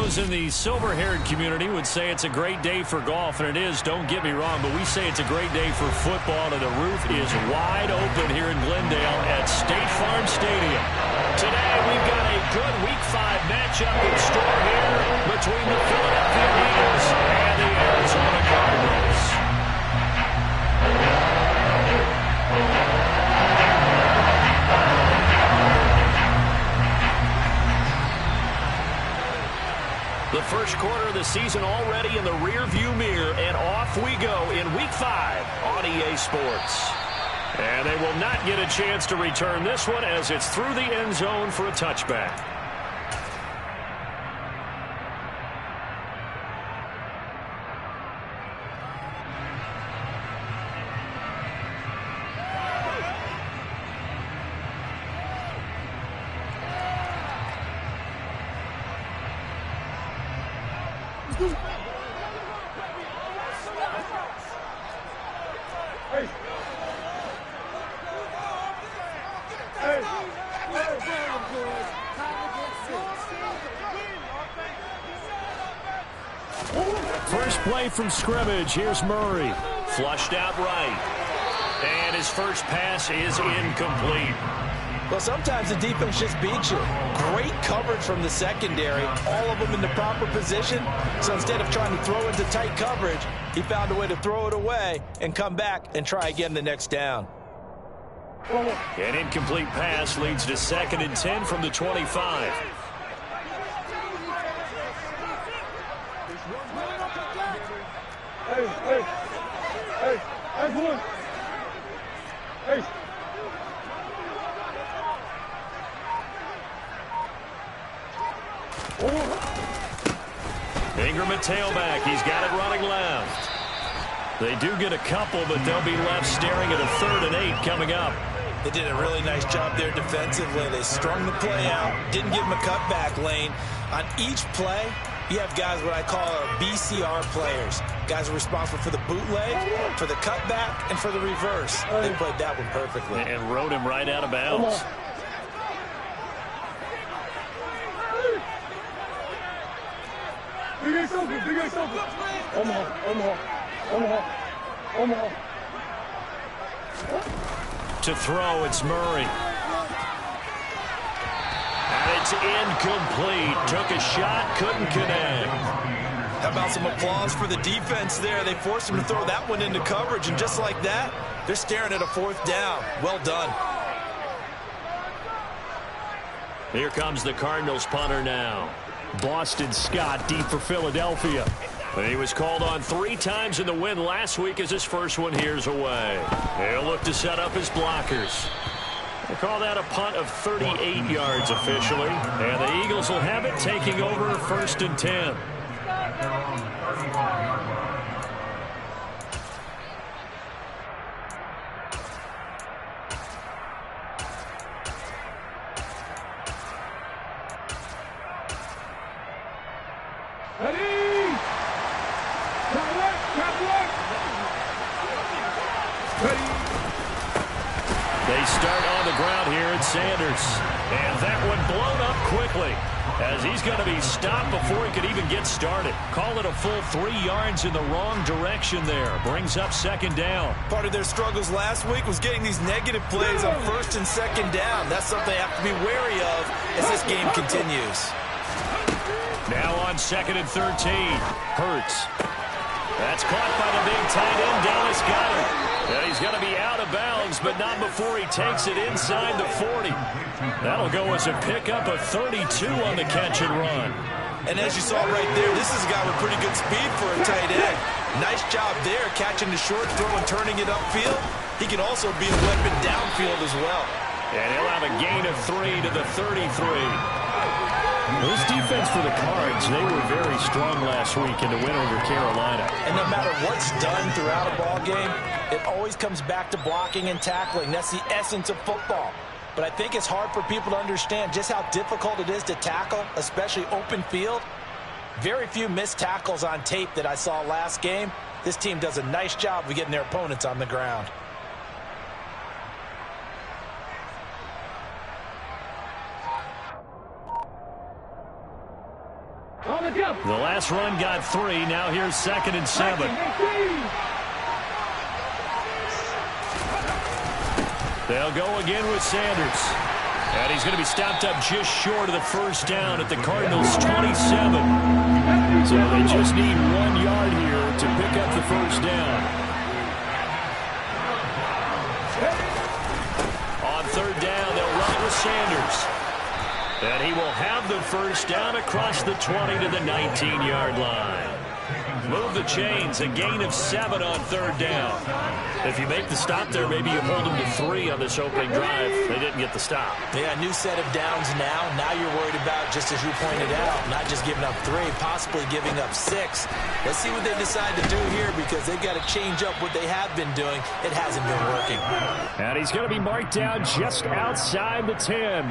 Those in the silver-haired community would say it's a great day for golf, and it is, don't get me wrong, but we say it's a great day for football, and the roof is wide open here in Glendale at State Farm Stadium. Today, we've got a good Week 5 matchup in store here between the Philadelphia Eagles and the Arizona Cardinals. The first quarter of the season already in the rear-view mirror, and off we go in Week 5 on EA Sports. And they will not get a chance to return this one as it's through the end zone for a touchback. First play from scrimmage. Here's Murray. Flushed out right. And his first pass is incomplete. Well, sometimes the defense just beats you. Great coverage from the secondary. All of them in the proper position. So instead of trying to throw into tight coverage, he found a way to throw it away and come back and try again the next down. An incomplete pass leads to 2nd and 10 from the 25. That's one. Ingram at tailback. He's got it running left. They do get a couple, but they'll be left staring at a 3rd and 8 coming up. They did a really nice job there defensively. They strung the play out, didn't give him a cutback lane. On each play, you have guys what I call our BCR players. Guys are responsible for the bootleg, for the cutback, and for the reverse. They played that one perfectly. And rode him right out of bounds. To throw, it's Murray. And it's incomplete. Took a shot, couldn't connect. How about some applause for the defense there? They forced him to throw that one into coverage, and just like that, they're staring at a 4th down. Well done. Here comes the Cardinals punter now. Boston Scott deep for Philadelphia. And he was called on 3 times in the win last week as his first one here's away. He'll look to set up his blockers. They call that a punt of 38 yards officially. And the Eagles will have it, taking over 1st and 10. They start on the ground here at Sanders. And that one blown up quickly as he's going to be stopped before he could even get started. Call it a full 3 yards in the wrong direction there. Brings up 2nd down. Part of their struggles last week was getting these negative plays on 1st and 2nd down. That's something they have to be wary of as this game continues. Now on 2nd and 13. Hurts. That's caught by the big tight end, Dallas Goedert. And he's going to be out of bounds, but not before he takes it inside the 40. That'll go as a pickup of 32 on the catch and run. And as you saw right there, this is a guy with pretty good speed for a tight end. Nice job there, catching the short throw and turning it upfield. He can also be a weapon downfield as well. And he'll have a gain of 3 to the 33. This defense for the Cards, they were very strong last week in the win over Carolina. And no matter what's done throughout a ball game, it always comes back to blocking and tackling. That's the essence of football. But I think it's hard for people to understand just how difficult it is to tackle, especially open field. Very few missed tackles on tape that I saw last game. This team does a nice job of getting their opponents on the ground. On the The last run got 3. Now here's 2nd and 7. They'll go again with Sanders. And he's going to be stopped up just short of the first down at the Cardinals' 27. So they just need 1 yard here to pick up the first down. On 3rd down, they'll run it with Sanders. And he will have the first down across the 20 to the 19-yard line. Move the chains, a gain of 7 on 3rd down. If you make the stop there, maybe you hold them to 3 on this opening drive. They didn't get the stop. Yeah, new set of downs now. Now you're worried about, just as you pointed out, not just giving up 3, possibly giving up 6. Let's see what they decide to do here, because they've got to change up what they have been doing. It hasn't been working. And he's going to be marked down just outside the 10.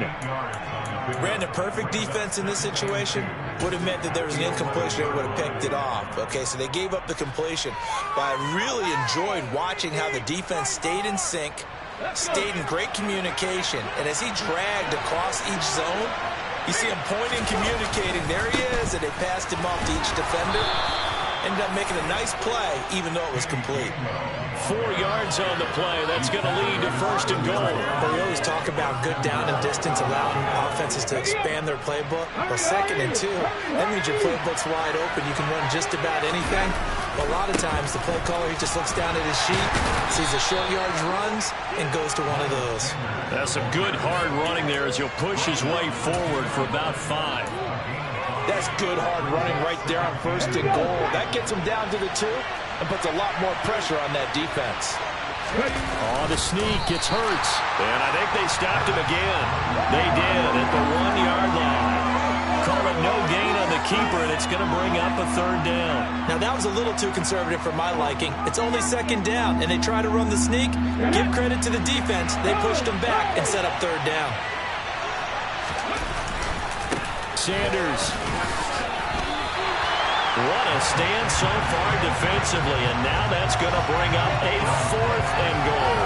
Brandon, perfect defense in this situation would have meant that there was an incompletion. They would have picked it off. Okay, so they gave up the completion. But I really enjoyed watching how the defense stayed in sync, stayed in great communication. And as he dragged across each zone, you see him pointing, communicating. There he is, and they passed him off to each defender. Ended up making a nice play, even though it was complete. 4 yards on the play. That's going to lead to 1st and goal. But we always talk about good down and distance, allowing offenses to expand their playbook. Well, 2nd and 2, that means your playbook's wide open. You can run just about anything. But a lot of times, the play caller, he just looks down at his sheet, sees the short yardage runs, and goes to one of those. That's some good, hard running there as he'll push his way forward for about 5. That's good, hard running right there on 1st and goal. That gets him down to the 2 and puts a lot more pressure on that defense. Oh, the sneak gets Hurts. And I think they stopped him again. They did at the 1-yard line. Call it no gain on the keeper, and it's going to bring up a 3rd down. Now, that was a little too conservative for my liking. It's only 2nd down, and they try to run the sneak. Give credit to the defense. They pushed him back and set up 3rd down. Sanders. What a stand so far defensively, and now that's going to bring up a 4th and goal.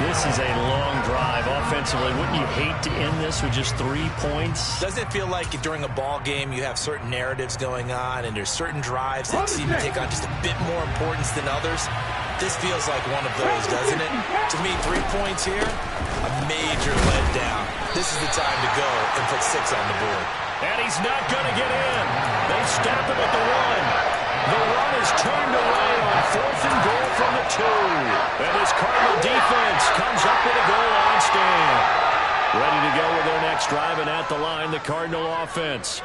This is a long drive offensively. Wouldn't you hate to end this with just 3 points? Doesn't it feel like during a ball game you have certain narratives going on, and there's certain drives that seem to take on just a bit more importance than others? This feels like one of those, doesn't it? To me, 3 points here, a major letdown. This is the time to go and put 6 on the board. And he's not going to get in. They stop him at the 1. The run is turned away on 4th and goal from the 2. And this Cardinal defense comes up with a goal line stand. Ready to go with their next drive, and at the line, the Cardinal offense.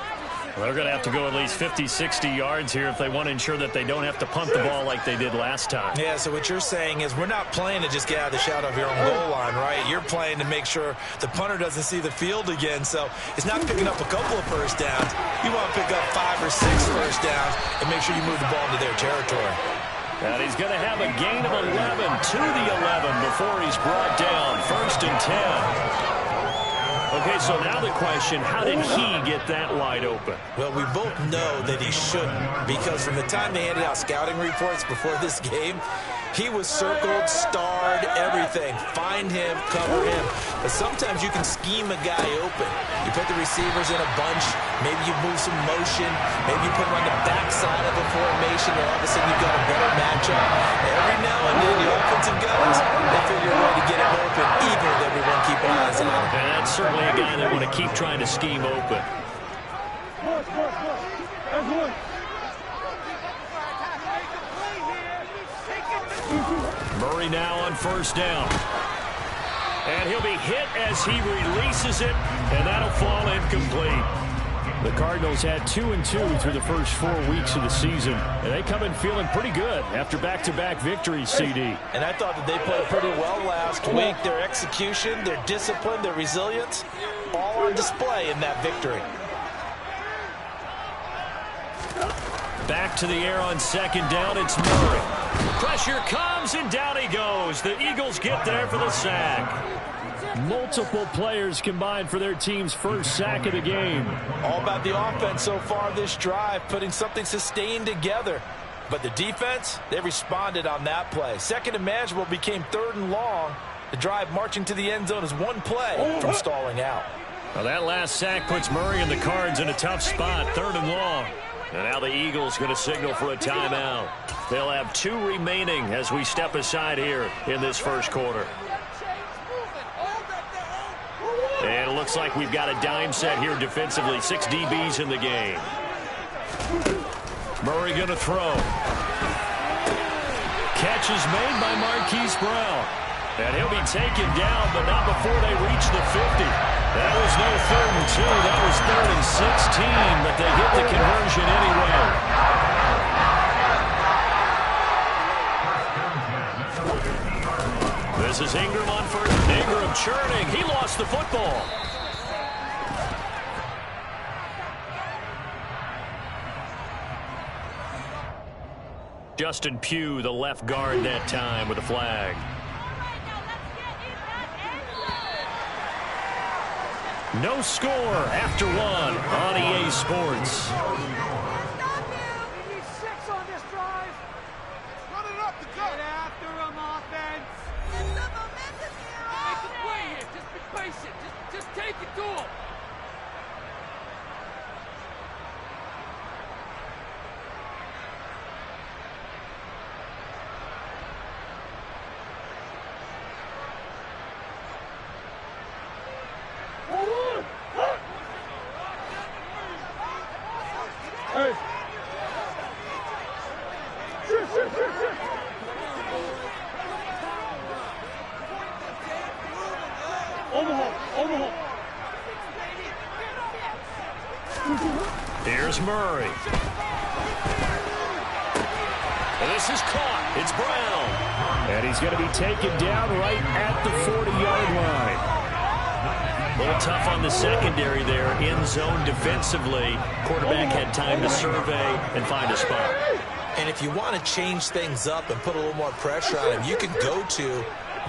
Well, they're going to have to go at least 50, 60 yards here if they want to ensure that they don't have to punt the ball like they did last time. Yeah, so what you're saying is we're not playing to just get out of the shadow of your own goal line, right? You're playing to make sure the punter doesn't see the field again. So it's not picking up a couple of first downs. You want to pick up 5 or 6 first downs and make sure you move the ball into their territory. And he's going to have a gain of 11 to the 11 before he's brought down. 1st and 10. Okay, so now the question, how did he get that wide open? Well, we both know that he shouldn't, because from the time they handed out scouting reports before this game, he was circled, starred, everything. Find him, cover him. But sometimes you can scheme a guy open. You put the receivers in a bunch. Maybe you move some motion. Maybe you put him on the backside of a formation, and all of a sudden you've got a better matchup. Every now and then, the offensive guys, they figure a way to get him open, even with everyone keeping eyes on him. And that's certainly a guy that want to keep trying to scheme open. Murray now on 1st down. And he'll be hit as he releases it, and that'll fall incomplete. The Cardinals had 2-2 through the first 4 weeks of the season, and they come in feeling pretty good after back-to-back victories, CD. And I thought that they played pretty well last week. Their execution, their discipline, their resilience, all on display in that victory. Back to the air on 2nd down, it's Murray. Pressure comes, and down he goes. The Eagles get there for the sack. Multiple players combined for their team's first sack of the game. All about the offense so far this drive, putting something sustained together. But the defense, they responded on that play. 2nd and manageable became 3rd and long. The drive marching to the end zone is one play from stalling out. Well, that last sack puts Murray and the Cards in a tough spot, 3rd and long. And now the Eagles going to signal for a timeout. They'll have 2 remaining as we step aside here in this first quarter. And it looks like we've got a dime set here defensively. 6 DBs in the game. Murray going to throw. Catch is made by Marquise Brown. And he'll be taken down, but not before they reach the 50. That was no 3rd and 2. That was 3rd and 16, but they get the conversion anyway. This is Ingram on first. Ingram churning. He lost the football. Justin Pugh, the left guard that time with a flag. No score after 1 on EA Sports. Just take it to him. Here's Murray. And this is caught. It's Brown. And he's going to be taken down right at the 40-yard line. A little tough on the secondary there. In zone defensively. Quarterback had time to survey and find a spot. And if you want to change things up and put a little more pressure on him, you can go to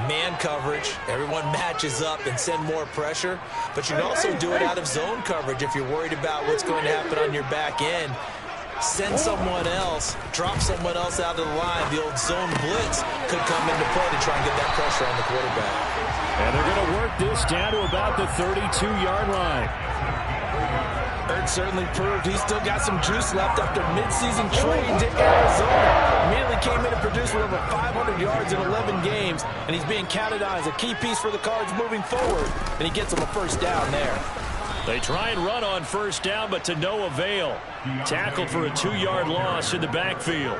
man coverage. Everyone matches up and send more pressure. But you can also do it out of zone coverage if you're worried about what's going to happen on your back end. Send someone else, drop someone else out of the line. The old zone blitz could come into play to try and get that pressure on the quarterback. And they're going to work this down to about the 32-yard line. Ertz certainly proved he's still got some juice left after midseason trade to Arizona. Immediately came in and produced with over 500 yards in 11 games, and he's being counted on as a key piece for the Cards moving forward, and he gets them a first down there. They try and run on first down, but to no avail. Tackled for a 2-yard loss in the backfield.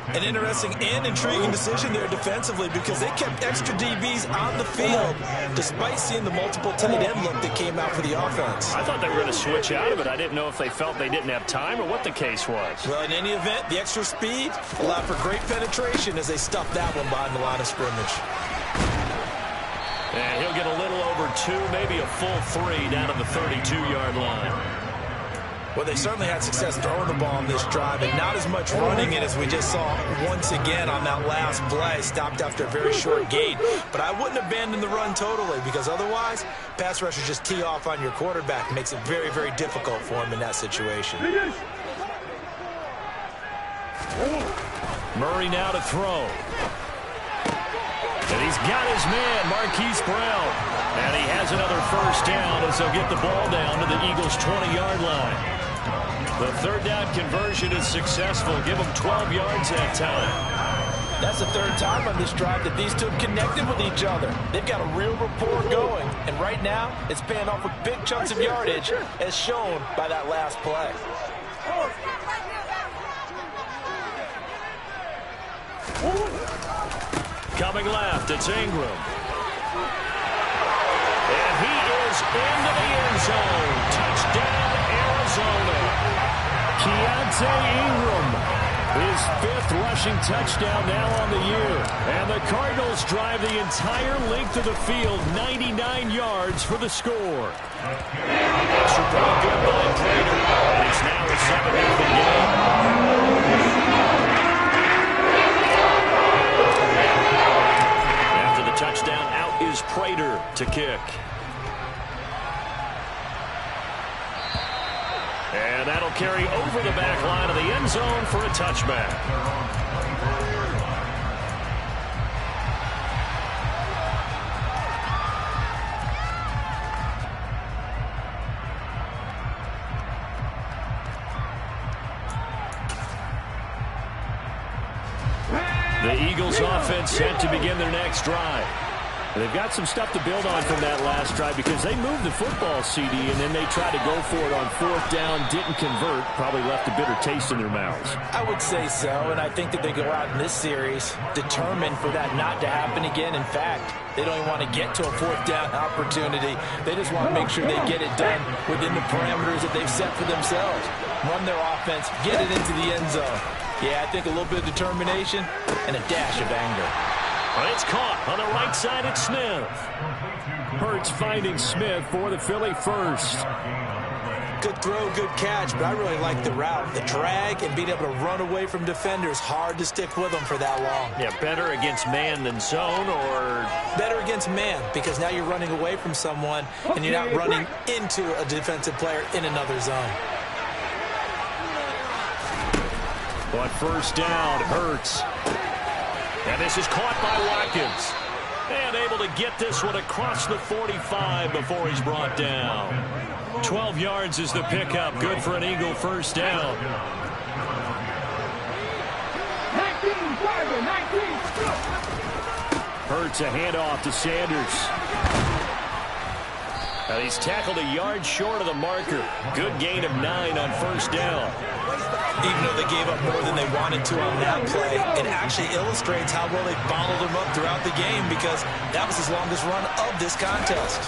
An interesting and intriguing decision there defensively because they kept extra DBs on the field despite seeing the multiple tight end look that came out for the offense. I thought they were going to switch out of it. I didn't know if they felt they didn't have time or what the case was. Well, in any event, the extra speed allowed for great penetration as they stuffed that one behind the line of scrimmage. And he'll get a little over 2, maybe a full 3 down to the 32-yard line. Well, they certainly had success throwing the ball on this drive and not as much running it as we just saw once again on that last play. Stopped after a very short gain. But I wouldn't abandon the run totally because otherwise, pass rushers just tee off on your quarterback. It makes it very, very difficult for him in that situation. Murray now to throw. And he's got his man, Marquise Brown. And he has another first down as they'll get the ball down to the Eagles' 20-yard line. The third down conversion is successful. Give them 12 yards that time. That's the third time on this drive that these two have connected with each other. They've got a real rapport going. And right now, it's paying off with big chunks of yardage as shown by that last play. Coming left, it's Ingram. And he is into the end zone. Touchdown, Arizona. Keontae Ingram, his 5th rushing touchdown now on the year. And the Cardinals drive the entire length of the field, 99 yards for the score. Extra point good by Prater. And it's now a 7-0 game. Touchdown, out is Prater to kick. And that'll carry over the back line of the end zone for a touchback. The Eagles offense set to begin their next drive. They've got some stuff to build on from that last drive because they moved the football, CD, and then they tried to go for it on fourth down, didn't convert, probably left a bitter taste in their mouths. I would say so, and I think that they go out in this series determined for that not to happen again. In fact, they don't even want to get to a fourth down opportunity. They just want to make sure they get it done within the parameters that they've set for themselves. Run their offense, get it into the end zone. Yeah, I think a little bit of determination and a dash of anger. Well, it's caught on the right side. It's Smith. Hurts finding Smith for the Philly first. Good throw, good catch, but I really like the route. The drag and being able to run away from defenders, hard to stick with them for that long. Yeah, better against man than zone, or? Better against man, because now you're running away from someone and you're not running into a defensive player in another zone. On first down, Hurts. And this is caught by Watkins. And able to get this one across the 45 before he's brought down. 12 yards is the pickup. Good for an Eagle first down. 19, Tiger, 19. Hurts a handoff to Sanders. Now he's tackled a yard short of the marker. Good gain of 9 on first down. Even though they gave up more than they wanted to on that play, it actually illustrates how well they bottled him up throughout the game because that was his longest run of this contest.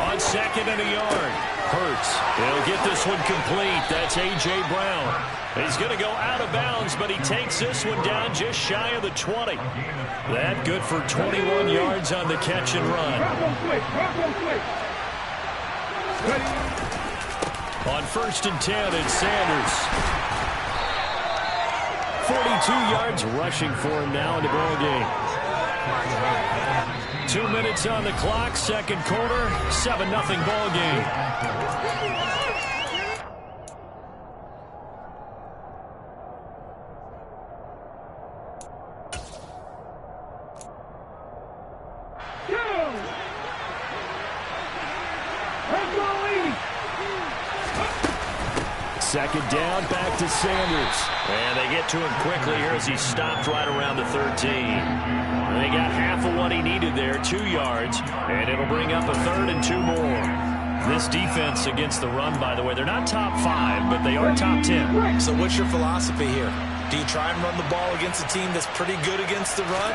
On second and a yard. Hurts. He'll get this one complete. That's A.J. Brown. He's going to go out of bounds, but he takes this one down just shy of the 20. That good for 21 yards on the catch and run. On first and 10, it's Sanders. 42 yards rushing for him now in the ball game. 2 minutes on the clock, second quarter, 7-0 ball game. Second down, back to Sanders. And they get to him quickly here as he stopped right around the 13. And they got half of what he needed there, 2 yards. And it'll bring up a third and 2 more. This defense against the run, by the way, they're not top 5, but they are top 10. So what's your philosophy here? Do you try and run the ball against a team that's pretty good against the run?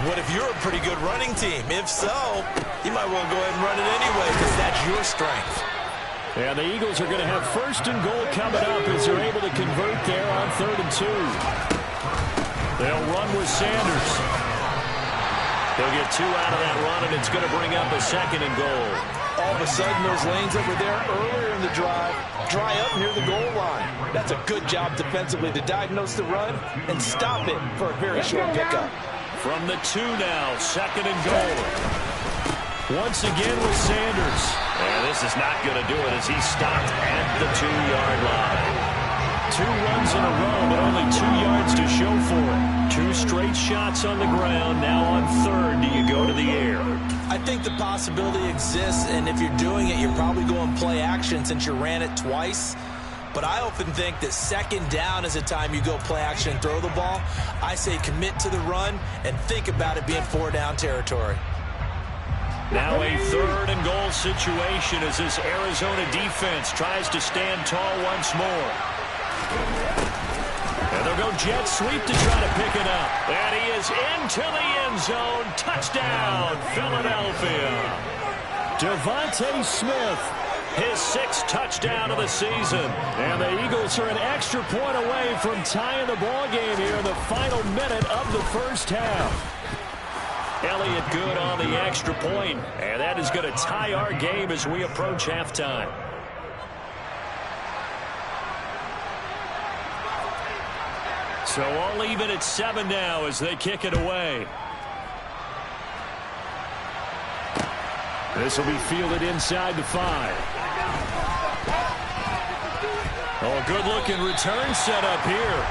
What if you're a pretty good running team? If so, you might well go ahead and run it anyway because that's your strength. And the Eagles are going to have first and goal coming up as they're able to convert there on third and 2. They'll run with Sanders. They'll get 2 out of that run, and it's going to bring up a second and goal. All of a sudden, those lanes that were there earlier in the drive dry up near the goal line. That's a good job defensively to diagnose the run and stop it for a very short pickup. From the 2 now, second and goal. Once again with Sanders. And this is not going to do it as he stopped at the 2-yard line. 2 runs in a row, but only 2 yards to show for it. 2 straight shots on the ground. Now on third, do you go to the air? I think the possibility exists, and if you're doing it, you're probably going play action since you ran it twice. But I often think that second down is a time you go play action and throw the ball. I say commit to the run and think about it being 4-down territory. Now a third and goal situation as this Arizona defense tries to stand tall once more. And they'll go jet sweep to try to pick it up. And he is into the end zone. Touchdown, Philadelphia. Devontae Smith, his 6th touchdown of the season. And the Eagles are an extra point away from tying the ball game here in the final minute of the first half. Elliott good on the extra point, and that is going to tie our game as we approach halftime. So all even at 7 now as they kick it away. This will be fielded inside the 5. Oh, good-looking return set up here.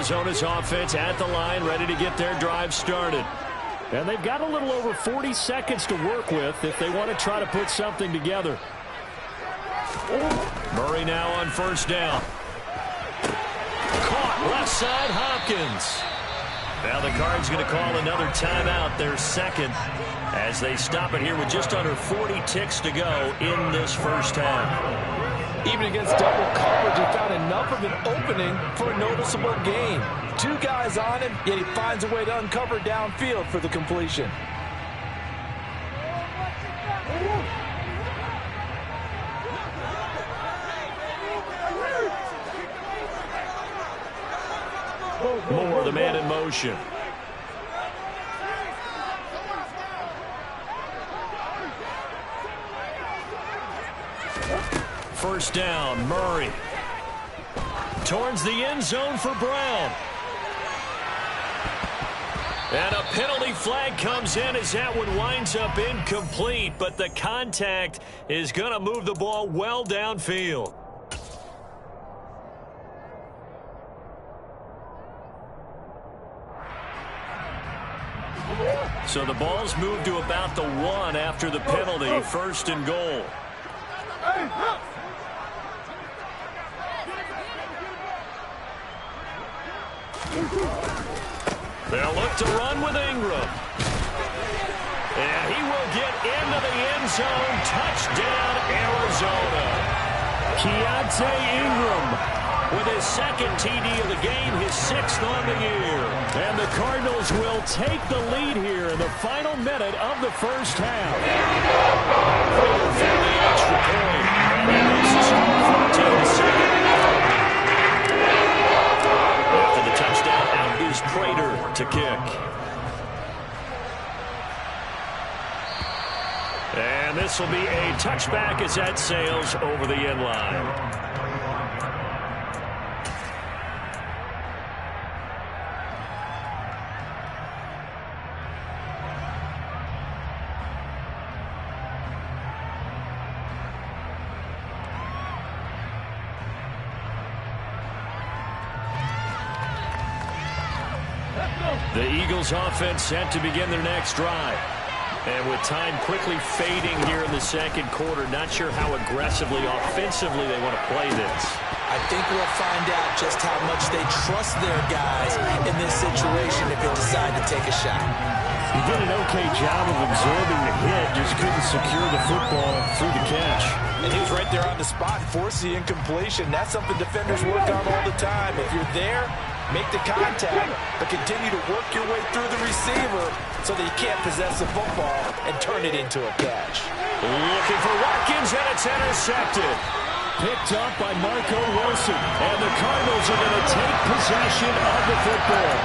Arizona's offense at the line, ready to get their drive started. And they've got a little over 40 seconds to work with if they want to try to put something together. Murray now on first down. Caught left side, Hopkins. Now the Cards going to call another timeout, their second, as they stop it here with just under 40 ticks to go in this first half. Even against double coverage, he found enough of an opening for a noticeable gain. 2 guys on him, yet he finds a way to uncover downfield for the completion. Moore, the man in motion. First down, Murray. Towards the end zone for Brown. And a penalty flag comes in as that one winds up incomplete, but the contact is going to move the ball well downfield. So the ball's moved to about the 1 after the penalty, first and goal. They'll look to run with Ingram. And he will get into the end zone. Touchdown, Arizona. Keontae Ingram with his second TD of the game, his 6th on the year. And the Cardinals will take the lead here in the final minute of the first half. For the extra point. And this is 14-7. After the touchdown, out is Prater to kick. And this will be a touchback as that sails over the end line. The Eagles offense set to begin their next drive. And with time quickly fading here in the second quarter, not sure how aggressively, offensively they want to play this. I think we'll find out just how much they trust their guys in this situation if they decide to take a shot. He did an okay job of absorbing the hit, just couldn't secure the football through the catch. And he was right there on the spot, force the incompletion. That's something defenders work on all the time. If you're there, make the contact, but continue to work your way through the receiver so that you can't possess the football and turn it into a catch. Looking for Watkins, and it's intercepted. Picked up by Marco Wilson, and the Cardinals are going to take possession of the football.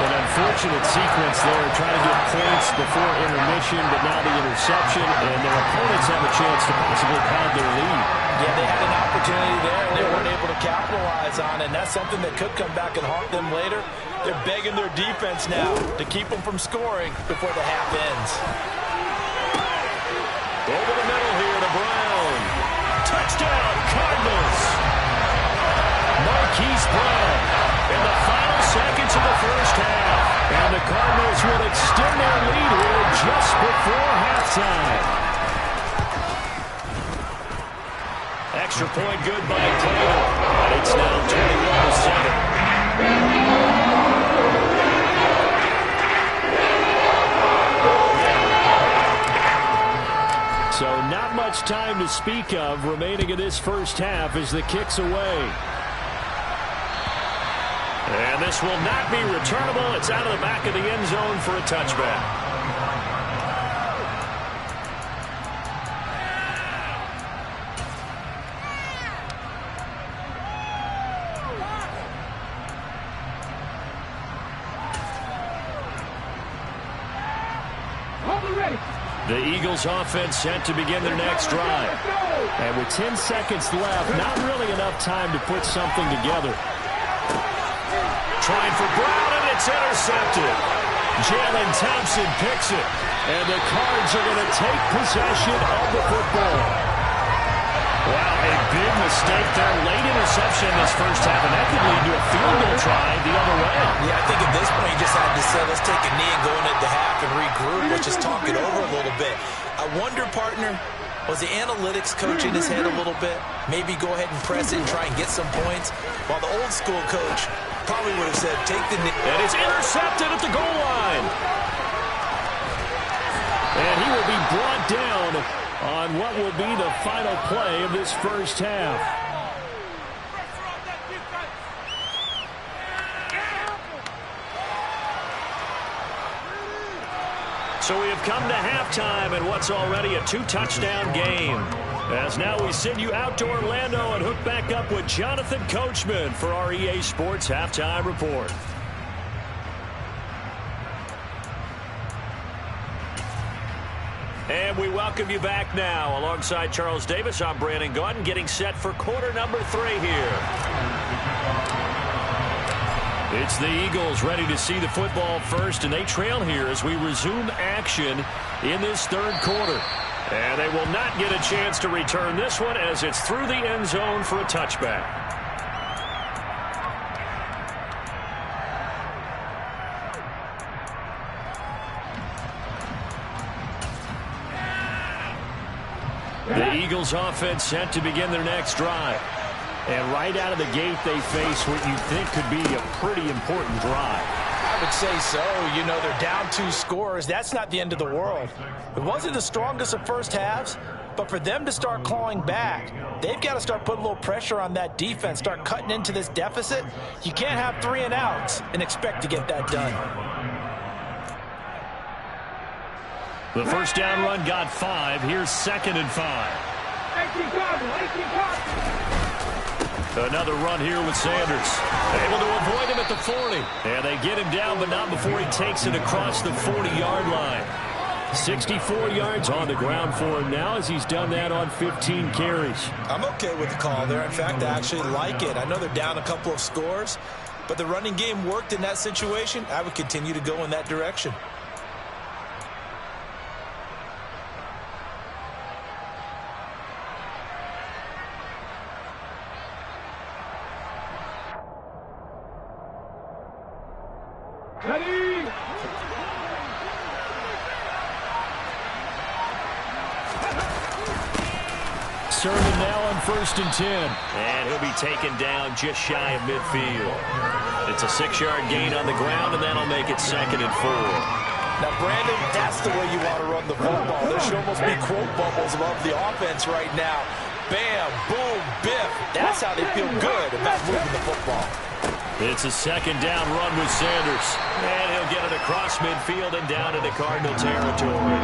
An unfortunate sequence there, trying to get points before intermission, but now the interception, and their opponents have a chance to possibly pad their lead. Yeah, they had an opportunity there, and they weren't able to capitalize on it, and that's something that could come back and haunt them later. They're begging their defense now to keep them from scoring before the half ends. Over the middle here to Brown. Touchdown, Cardinals. Marquise Brown in the final seconds of the first half. And the Cardinals will extend their lead here just before halftime. Extra point good by Prater. And it's now 21-7. So not much time to speak of remaining in this first half as the kick's away. And this will not be returnable. It's out of the back of the end zone for a touchback. The Eagles offense set to begin their next drive. And with 10 seconds left, not really enough time to put something together. Trying for Brown, and it's intercepted. Jalen Thompson picks it. And the Cards are going to take possession of the football. Wow, a big mistake there. Late interception in this first half, and that could lead to a field goal try the other way. Yeah, I think at this point you just had to say, let's take a knee and go into the half and regroup. Let's just talk it over a little bit. I wonder, partner, was the analytics coach in his head a little bit? Maybe go ahead and press it and try and get some points? While the old school coach probably would have said, take the knee. And it's intercepted at the goal line. And he will be brought down on what will be the final play of this first half. So we have come to halftime in what's already a 2-touchdown game. As now we send you out to Orlando and hook back up with Jonathan Coachman for our EA Sports Halftime Report. And we welcome you back now. Alongside Charles Davis, I'm Brandon Gaudin, getting set for quarter number 3 here. It's the Eagles ready to see the football first, and they trail here as we resume action in this third quarter. And they will not get a chance to return this one as it's through the end zone for a touchback. The Eagles offense set to begin their next drive. And right out of the gate, they face what you think could be a pretty important drive. I would say so. You know, they're down 2 scores. That's not the end of the world. It wasn't the strongest of first halves, but for them to start clawing back, they've got to start putting a little pressure on that defense, start cutting into this deficit. You can't have 3 and outs and expect to get that done. The first down run got 5. Here's 2nd and 5. 18 Cardinals. Another run here with Sanders. Able to avoid him at the 40. And they get him down, but not before he takes it across the 40-yard line. 64 yards on the ground for him now as he's done that on 15 carries. I'm okay with the call there. In fact, I actually like it. I know they're down a couple of scores, but the running game worked in that situation. I would continue to go in that direction. Ready? Sermon now on 1st and 10. And he'll be taken down just shy of midfield. It's a 6-yard gain on the ground, and that'll make it 2nd and 4. Now, Brandon, that's the way you want to run the football. There should almost be quote bubbles above the offense right now. Bam, boom, biff. That's how they feel good about moving the football. It's a 2nd down run with Sanders. And he'll get it across midfield and down into Cardinal territory.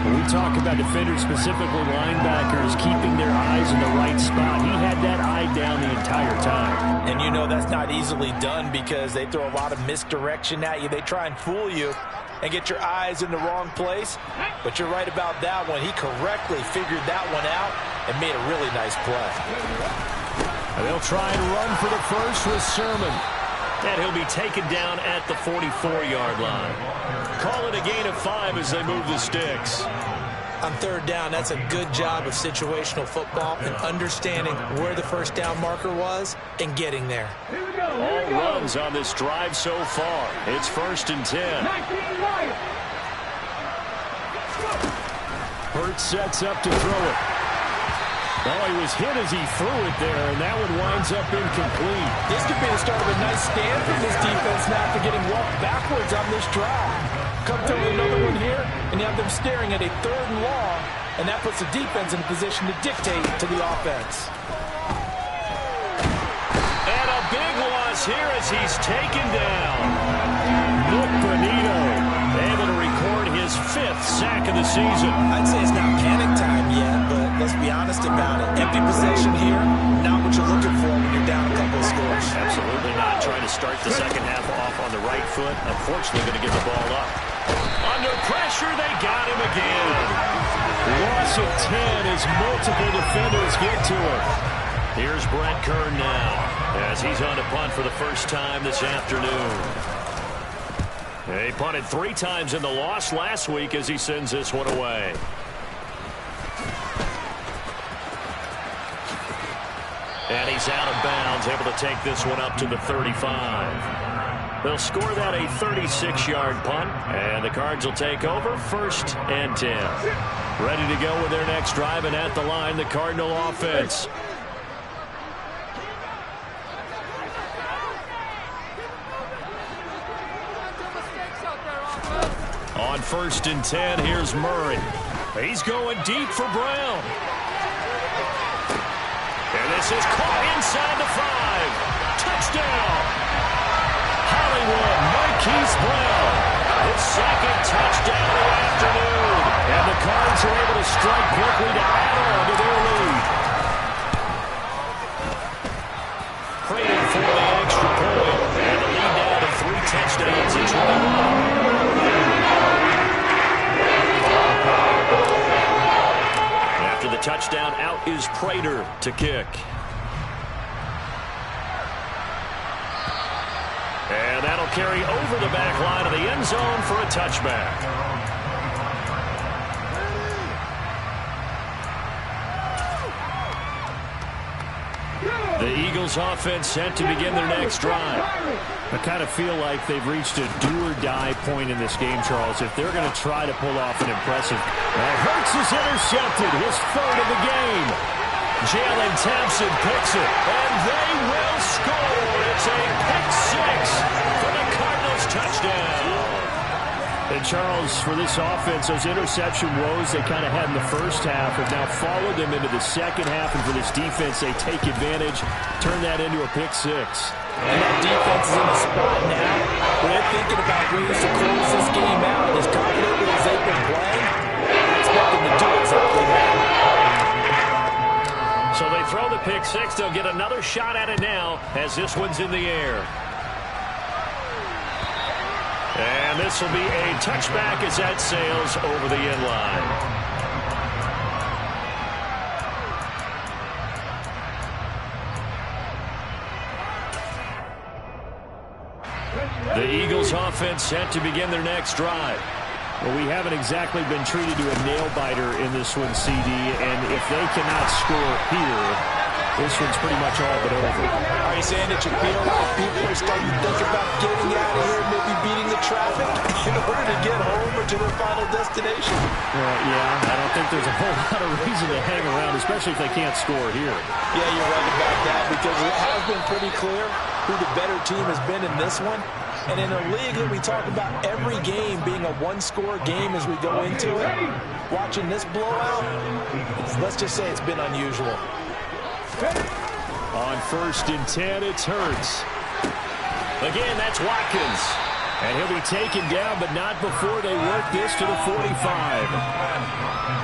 When we talk about defenders, specifically linebackers, keeping their eyes in the right spot, he had that eye down the entire time. And you know that's not easily done because they throw a lot of misdirection at you. They try and fool you and get your eyes in the wrong place. But you're right about that one. He correctly figured that one out and made a really nice play. And they'll try and run for the first with Sermon. And he'll be taken down at the 44-yard line. Call it a gain of 5 as they move the sticks. On 3rd down, that's a good job of situational football and understanding where the first down marker was and getting there. Here we go. All runs on this drive so far. It's 1st and 10. 19 right. Hurts sets up to throw it. Oh, he was hit as he threw it there, and that one winds up incomplete. This could be the start of a nice stand from this defense now for getting walked backwards on this drive. Come through with another one here, and you have them staring at a 3rd and long, and that puts the defense in a position to dictate to the offense. And a big loss here as he's taken down. Nick Bonito able to record his 5th sack of the season. I'd say it's not panic time yet, but let's be honest about it. Empty possession here, not what you're looking for when you're down a couple of scores. Absolutely not. Trying to start the second half off on the right foot. Unfortunately, going to give the ball up. Under pressure, they got him again. Loss of 10 as multiple defenders get to him. Here's Brent Kern now as he's on to punt for the first time this afternoon. He punted 3 times in the loss last week as he sends this one away. And he's out of bounds, able to take this one up to the 35. They'll score that a 36-yard punt, and the Cards will take over 1st and 10. Ready to go with their next drive, and at the line, the Cardinal offense. On 1st and 10, here's Murray. He's going deep for Brown. And this is caught inside the 5. Touchdown! Hollywood Marquise Brown. His 2nd touchdown of the afternoon. And the Cards are able to strike quickly to add on to their lead. Praying for the extra point. And the lead now to 3 touchdowns and 21. After the touchdown, out is Prater to kick. And that'll carry over the back line of the end zone for a touchback. The Eagles offense set to begin their next drive. I kind of feel like they've reached a do-or-die point in this game, Charles. If they're going to try to pull off an impressive... Hurts is intercepted, his 3rd of the game. Jalen Thompson picks it, and they will score. It's a pick 6 for the Cardinals touchdown. And Charles, for this offense, those interception woes they kind of had in the first half have now followed them into the second half. And for this defense, they take advantage, turn that into a pick 6. And that defense is in a spot now where they're thinking about ways to close this game out. As confidently as they've been playing, I expect them to do exactly that. So they throw the pick 6. They'll get another shot at it now as this one's in the air. And this will be a touchback as that sails over the end line. The Eagles offense set to begin their next drive. Well, we haven't exactly been treated to a nail-biter in this one, CD, and if they cannot score here, this one's pretty much all but over. Are you saying that you feel like people are starting to think about getting out of here, maybe beating the traffic in order to get home or to their final destination? Well, yeah, I don't think there's a whole lot of reason to hang around, especially if they can't score here. Yeah, you're right about that, because it has been pretty clear who the better team has been in this one. And in a league that we talk about every game being a one-score game as we go into it, watching this blowout, let's just say it's been unusual. On 1st and 10, it's Hurts. Again, that's Watkins. And he'll be taken down, but not before they work this to the 45.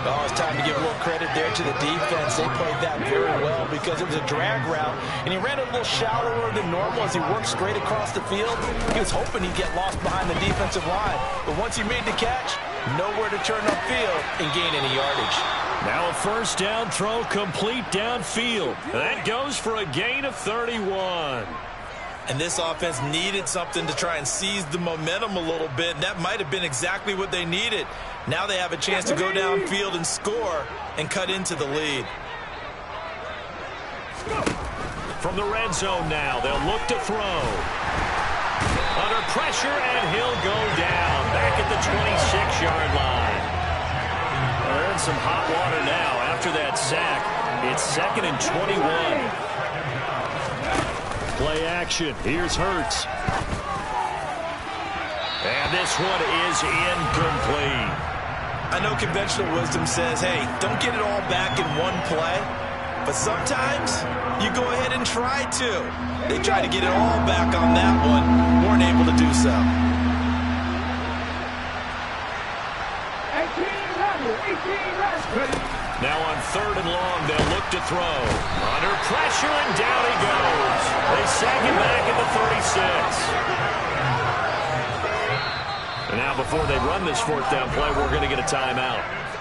Oh, it's time to give a little credit there to the defense. They played that very well because it was a drag route, and he ran a little shallower than normal as he worked straight across the field. He was hoping he'd get lost behind the defensive line, but once he made the catch, nowhere to turn upfield and gain any yardage. Now a 1st down throw complete downfield. That goes for a gain of 31. And this offense needed something to try and seize the momentum a little bit, and that might have been exactly what they needed. Now they have a chance to go downfield and score and cut into the lead. From the red zone now, they'll look to throw. Under pressure, and he'll go down back at the 26-yard line. They're in some hot water now after that sack. It's 2nd and 21. Play action. Here's Hurts. And this one is incomplete. I know conventional wisdom says, hey, don't get it all back in one play. But sometimes you go ahead and try to. They tried to get it all back on that one. Weren't able to do so. 18 left. Now on 3rd and long, they'll look to throw. Under pressure, and down he goes. They sack him back at the 36. And now before they run this 4th down play, we're going to get a timeout.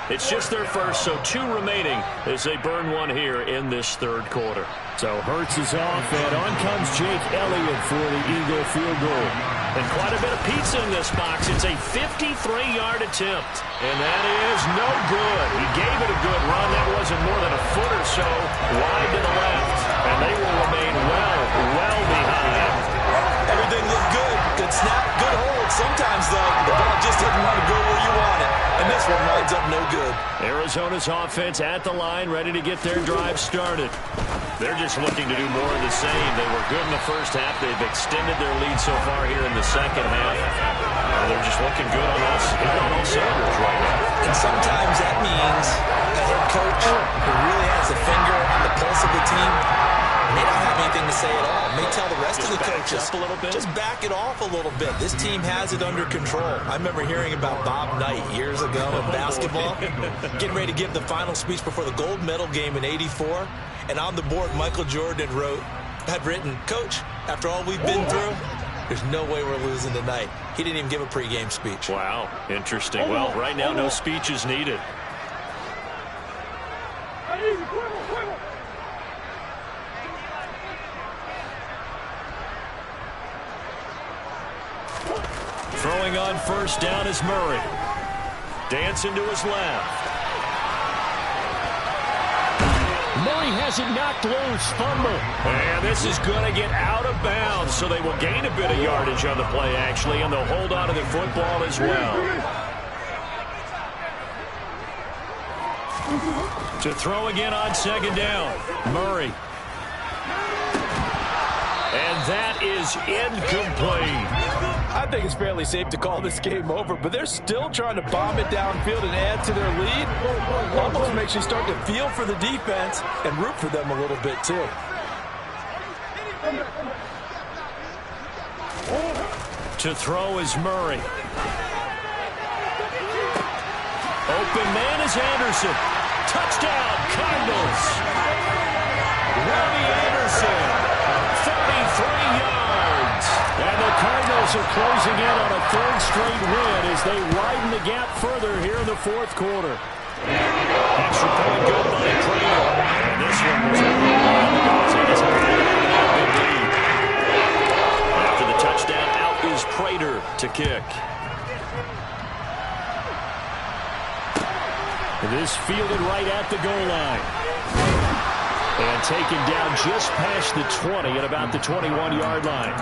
It's just their first, so 2 remaining as they burn one here in this 3rd quarter. So Hurts is off, and on comes Jake Elliott for the Eagle field goal. And quite a bit of pizza in this box. It's a 53-yard attempt, and that is no good. He gave it a good run. That wasn't more than a foot or so wide to the left. And they will remain well behind. Everything looked good. Good snap, good hold. Sometimes, though, the ball just doesn't want to go where you want it. And this one winds up no good. Arizona's offense at the line, ready to get their drive started. They're just looking to do more of the same. They were good in the first half. They've extended their lead so far here in the second half. They're just looking good on all cylinders right now. And sometimes that means a head coach who really has a finger on the pulse of the team may not have anything to say at all. May tell the rest of the coaches, up a little bit. just back it off a little bit. This team has it under control. I remember hearing about Bob Knight years ago in basketball, getting ready to give the final speech before the gold medal game in '84. And on the board, Michael Jordan had written, "Coach, after all we've been through, there's no way we're losing tonight." He didn't even give a pregame speech. Wow, interesting. Well, right now, no speech is needed. Throwing on first down is Murray. Dancing to his left. Murray has it knocked loose. Fumble. And this is going to get out of bounds, so they will gain a bit of yardage on the play, actually, and they'll hold on to the football as well. To throw again on second down. Murray. And that is incomplete. I think it's fairly safe to call this game over, but they're still trying to bomb it downfield and add to their lead. Almost makes you start to feel for the defense and root for them a little bit, too. To throw is Murray. Open man is Anderson. Touchdown, Cardinals. Robbie Anderson, 33 yards. And the Cardinals are closing in on a third straight win as they widen the gap further here in the fourth quarter. Extra point good by Prater. And this one was over a while ago as they just had a big lead. After the touchdown, out is Prater to kick. This fielded right at the goal line. And taken down just past the 20 at about the 21-yard line.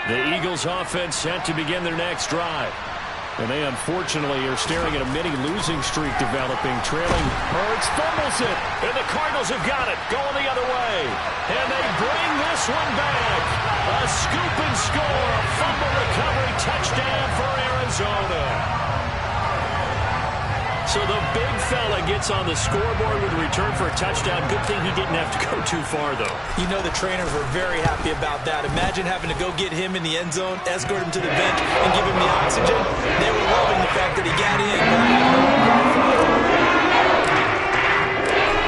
The Eagles offense set to begin their next drive. And they unfortunately are staring at a mini losing streak developing, trailing. Hurts fumbles it, and the Cardinals have got it, going the other way. And they bring this one back. A scoop and score, a fumble recovery touchdown for Arizona. So the big fella gets on the scoreboard with a return for a touchdown. Good thing he didn't have to go too far, though. You know the trainers were very happy about that. Imagine having to go get him in the end zone, escort him to the bench, and give him the oxygen. They were loving the fact that he got in.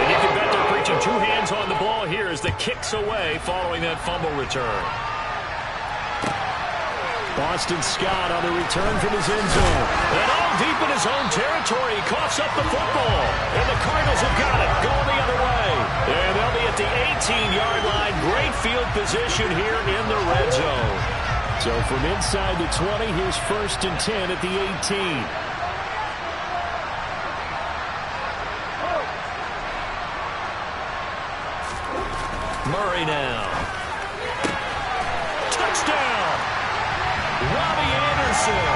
And you can bet they're preaching two hands on the ball here as the kick's away following that fumble return. Boston Scott on the return from his end zone. And all deep in his own territory, he coughs up the football. And the Cardinals have got it, going the other way. And they'll be at the 18-yard line. Great field position here in the red zone. So from inside the 20, here's 1st and 10 at the 18. Murray now. Touchdown! Robbie Anderson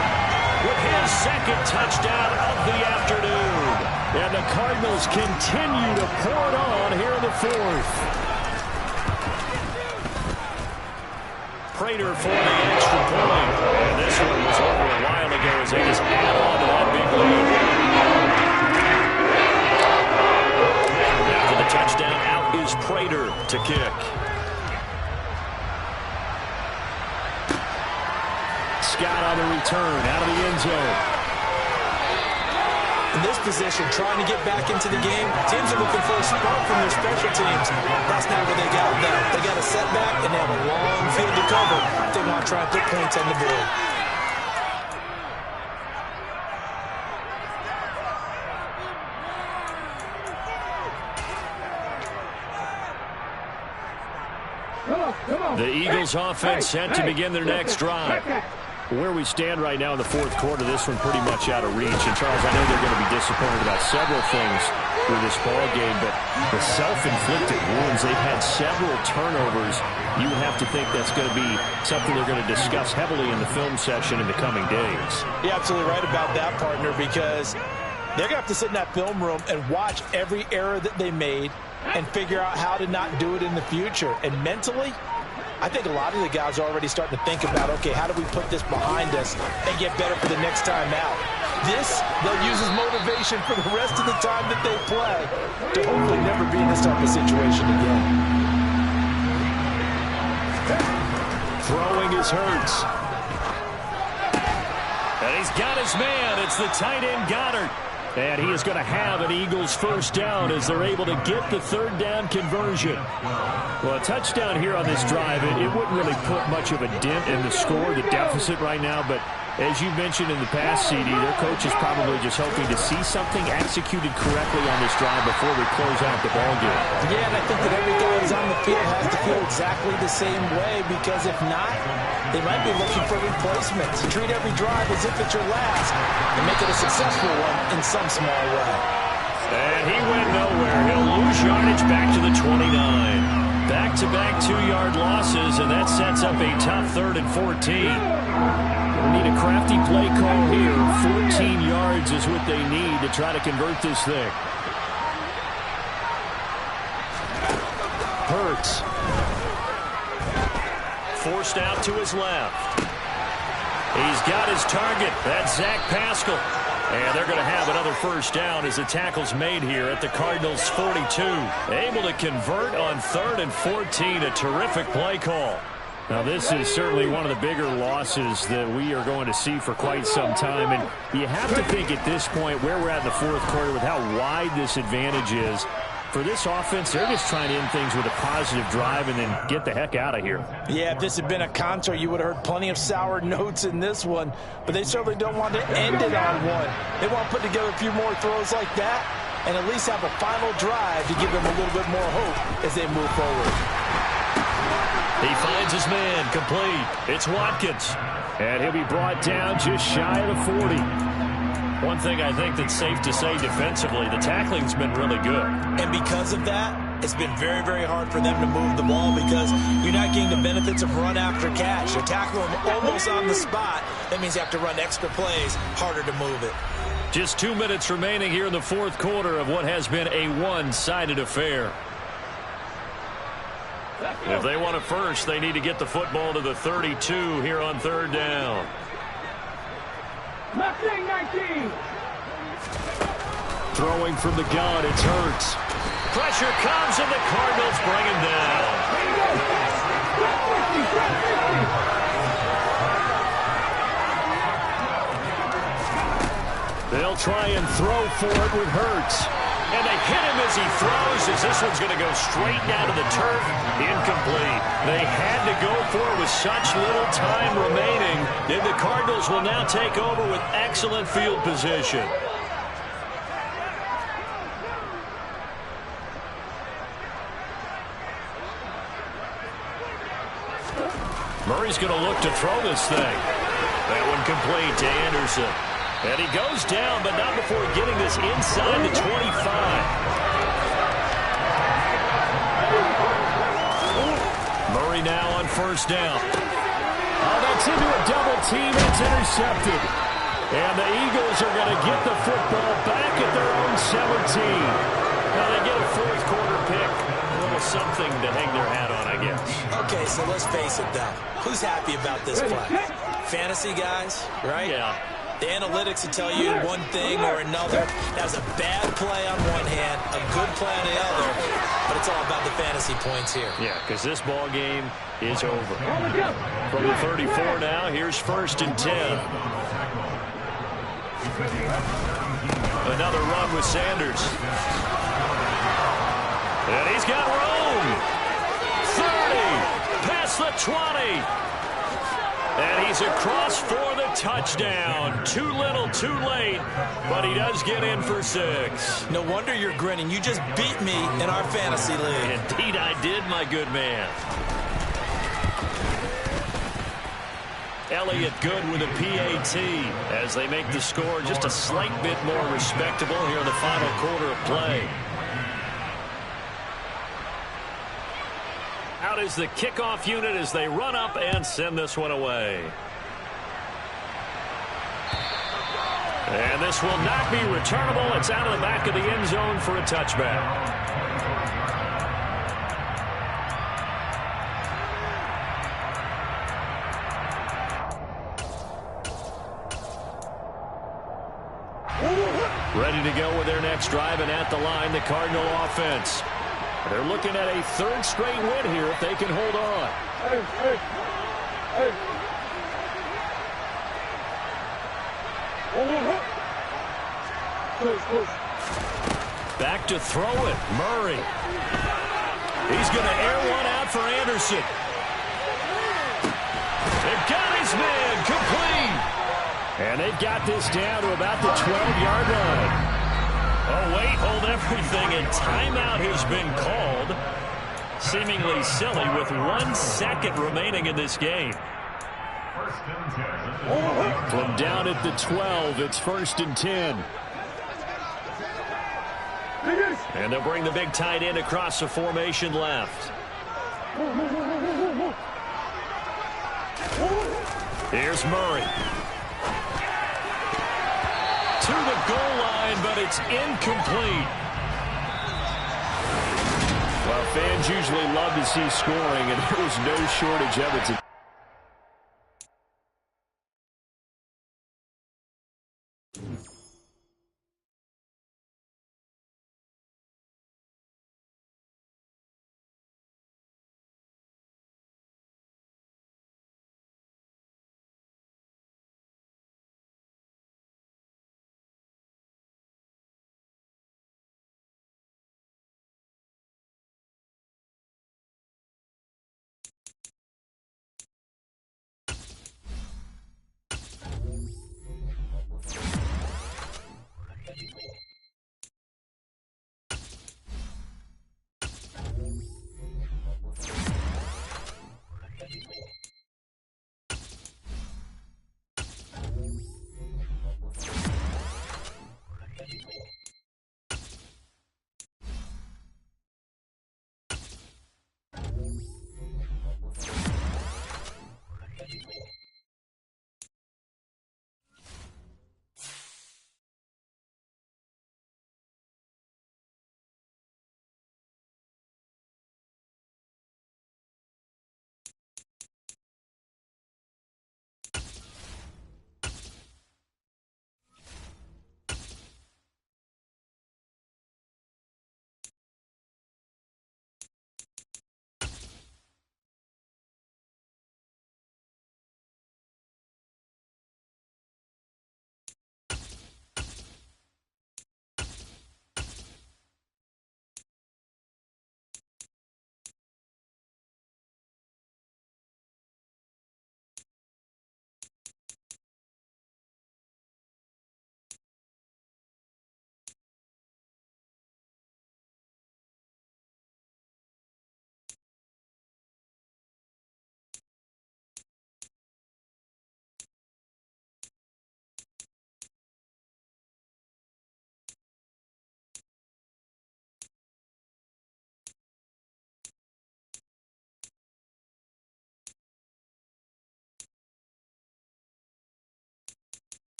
with his second touchdown of the afternoon. And the Cardinals continue to pour it on here in the fourth. Prater for the extra point. And this one was over a while ago as they just add on to that big lead. After the touchdown, out is Prater to kick. Scott on the return, out of the end zone. In this position, trying to get back into the game, teams are looking for a spark from their special teams. That's not what they got now. They got a setback, and they have a long field to cover. They want to try and put points on the board. The Eagles offense set to begin their next drive. Where we stand right now in the fourth quarter, this one pretty much out of reach. And, Charles, I know they're going to be disappointed about several things with this ball game, but the self-inflicted wounds, they've had several turnovers. You would have to think that's going to be something they're going to discuss heavily in the film session in the coming days. You're absolutely right about that, partner, because they're going to have to sit in that film room and watch every error that they made and figure out how to not do it in the future. And mentally, I think a lot of the guys are already starting to think about, okay, how do we put this behind us and get better for the next time out? This, they'll use as motivation for the rest of the time that they play to hopefully never be in this type of situation again. Throwing is Hurts. And he's got his man. It's the tight end Goddard. And he is going to have an Eagles first down as they're able to get the third down conversion. Well, a touchdown here on this drive, it wouldn't really put much of a dent in the score, the deficit right now. But as you mentioned in the past, CD, their coach is probably just hoping to see something executed correctly on this drive before we close out the ball game. Yeah, and I think that every guy who's on the field has to feel exactly the same way, because if not, they might be looking for replacements. Treat every drive as if it's your last and make it a successful one in some small way. And he went nowhere. He'll lose yardage back to the 29. Back-to-back 2-yard losses, and that sets up a tough 3rd and 14. We need a crafty play call here. 14 yards is what they need to try to convert this thing. Hurts. Forced out to his left. He's got his target. That's Zach Pascal. And they're going to have another first down as the tackle's made here at the Cardinals' 42. Able to convert on 3rd and 14. A terrific play call. Now, this is certainly one of the bigger losses that we are going to see for quite some time. And you have to think at this point where we're at in the fourth quarter with how wide this advantage is. For this offense, they're just trying to end things with a positive drive and then get the heck out of here. Yeah, if this had been a concert, you would have heard plenty of sour notes in this one. But they certainly don't want to end it on one. They want to put together a few more throws like that and at least have a final drive to give them a little bit more hope as they move forward. He finds his man, complete. It's Watkins. And he'll be brought down just shy of the 40. One thing I think that's safe to say defensively, the tackling's been really good. And because of that, it's been very, very hard for them to move the ball because you're not getting the benefits of run after catch. You're tackling them almost on the spot. That means you have to run extra plays, harder to move it. Just 2 minutes remaining here in the fourth quarter of what has been a one-sided affair. If they want it first, they need to get the football to the 32 here on 3rd down. Left wing 19. Throwing from the gun, it's Hurts. Pressure comes and the Cardinals bring him down. They'll try and throw for it with Hurts. And they hit him as he throws, as this one's going to go straight down to the turf. Incomplete. They had to go for it with such little time remaining. And the Cardinals will now take over with excellent field position. Murray's going to look to throw this thing. That one complete to Anderson. And he goes down, but not before getting this inside the 25. Murray now on first down. Oh, that's into a double team. It's intercepted. And the Eagles are going to get the football back at their own 17. Now they get a fourth quarter pick. A little something to hang their hat on, I guess. Okay, so let's face it, though. Who's happy about this play? Fantasy guys, right? Yeah. The analytics will tell you one thing or another. That was a bad play on one hand, a good play on the other, but it's all about the fantasy points here. Yeah, because this ball game is over. From the 34 now, here's 1st and 10. Another run with Sanders. And he's got room. 30, past the 20. And he's across for the touchdown. Too little, too late, but he does get in for 6. No wonder you're grinning. You just beat me in our fantasy league. Indeed I did, my good man. Elliott good with a PAT as they make the score just a slight bit more respectable here in the final quarter of play. Out is the kickoff unit as they run up and send this one away. And this will not be returnable. It's out of the back of the end zone for a touchback. Ready to go with their next drive, and at the line, the Cardinal offense. They're looking at a third straight win here if they can hold on. Back to throw it. Murray. He's going to air one out for Anderson. They've got his man complete. And they've got this down to about the 12-yard line. Oh, wait, hold everything, and timeout has been called. Seemingly silly with 1 second remaining in this game. From down at the 12, it's 1st and 10. And they'll bring the big tight end across the formation left. Here's Murray. To the goal line, but it's incomplete. Well, fans usually love to see scoring, and there was no shortage of it.